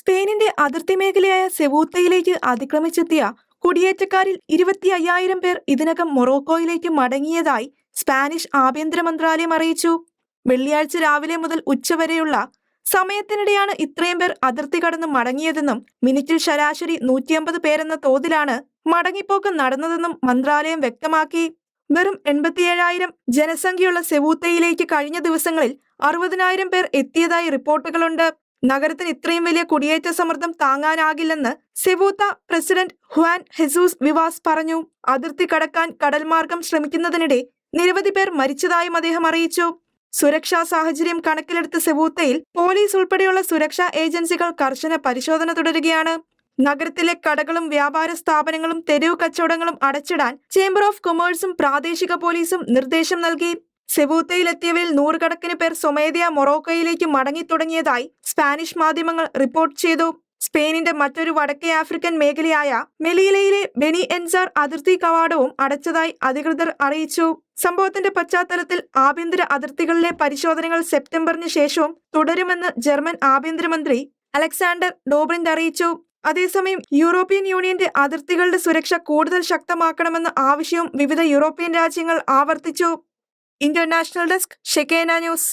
സ്പെയിനിന്റെ അതിർത്തി മേഖലയായ സെവൂത്തയിലേക്ക് അതിക്രമിച്ചെത്തിയ കുടിയേറ്റക്കാരിൽ 25,000 പേർ ഇതിനകം മൊറോക്കോയിലേക്ക് മടങ്ങിയതായി സ്പാനിഷ് ആഭ്യന്തര മന്ത്രാലയം അറിയിച്ചു. വെള്ളിയാഴ്ച രാവിലെ മുതൽ ഉച്ചവരെയുള്ള സമയത്തിനിടെയാണ് ഇത്രയും പേർ അതിർത്തി കടന്ന് മടങ്ങിയതെന്നും മിനിറ്റിൽ ശരാശരി 150 പേരെന്ന തോതിലാണ് മടങ്ങിപ്പോക്ക് നടന്നതെന്നും മന്ത്രാലയം വ്യക്തമാക്കി. വെറും 87,000 ജനസംഖ്യയുള്ള സെവൂത്തയിലേക്ക് കഴിഞ്ഞ ദിവസങ്ങളിൽ 60,000 പേർ എത്തിയതായി റിപ്പോർട്ടുകളുണ്ട്. നഗരത്തിന് ഇത്രയും വലിയ കുടിയേറ്റ സമ്മർദ്ദം താങ്ങാനാകില്ലെന്ന് സെവൂത്ത പ്രസിഡന്റ് ഹുവാൻ ഹെസൂസ് വിവാസ് പറഞ്ഞു. അതിർത്തി കടക്കാൻ കടൽമാർഗം ശ്രമിക്കുന്നതിനിടെ നിരവധി പേർ മരിച്ചതായും അദ്ദേഹം അറിയിച്ചു. സുരക്ഷാ സാഹചര്യം കണക്കിലെടുത്ത് സെവൂത്തയിൽ പോലീസ് ഉൾപ്പെടെയുള്ള സുരക്ഷാ ഏജൻസികൾ കർശന പരിശോധന തുടരുകയാണ്. നഗരത്തിലെ കടകളും വ്യാപാര സ്ഥാപനങ്ങളും തെരുവ് കച്ചവടങ്ങളും അടച്ചിടാൻ ചേംബർ ഓഫ് കൊമേഴ്സും പ്രാദേശിക പോലീസും നിർദ്ദേശം നൽകി. സെവൂത്തയിലെത്തിയവരിൽ 100 കണക്കിന് പേർ സ്വമേധയാ മൊറോക്കോയിലേക്ക് മടങ്ങി തുടങ്ങിയതായി സ്പാനിഷ് മാധ്യമങ്ങൾ റിപ്പോർട്ട് ചെയ്തു. സ്പെയിനിന്റെ മറ്റൊരു വടക്കേ ആഫ്രിക്കൻ മേഖലയായ മെലീലയിലെ ബെനി എൻസാർ അതിർത്തി കവാടവും അടച്ചതായി അധികൃതർ അറിയിച്ചു. സംഭവത്തിന്റെ പശ്ചാത്തലത്തിൽ ആഭ്യന്തര അതിർത്തികളിലെ പരിശോധനകൾ സെപ്റ്റംബറിന് ശേഷവും തുടരുമെന്ന് ജർമ്മൻ ആഭ്യന്തരമന്ത്രി അലക്സാണ്ടർ ഡോബ്രിൻഡ് അറിയിച്ചു. അതേസമയം യൂറോപ്യൻ യൂണിയന്റെ അതിർത്തികളുടെ സുരക്ഷ കൂടുതൽ ശക്തമാക്കണമെന്ന ആവശ്യവും വിവിധ യൂറോപ്യൻ രാജ്യങ്ങൾ ആവർത്തിച്ചു. ഇന്റർനാഷണൽ ഡെസ്ക് ഷെക്കേന ന്യൂസ്.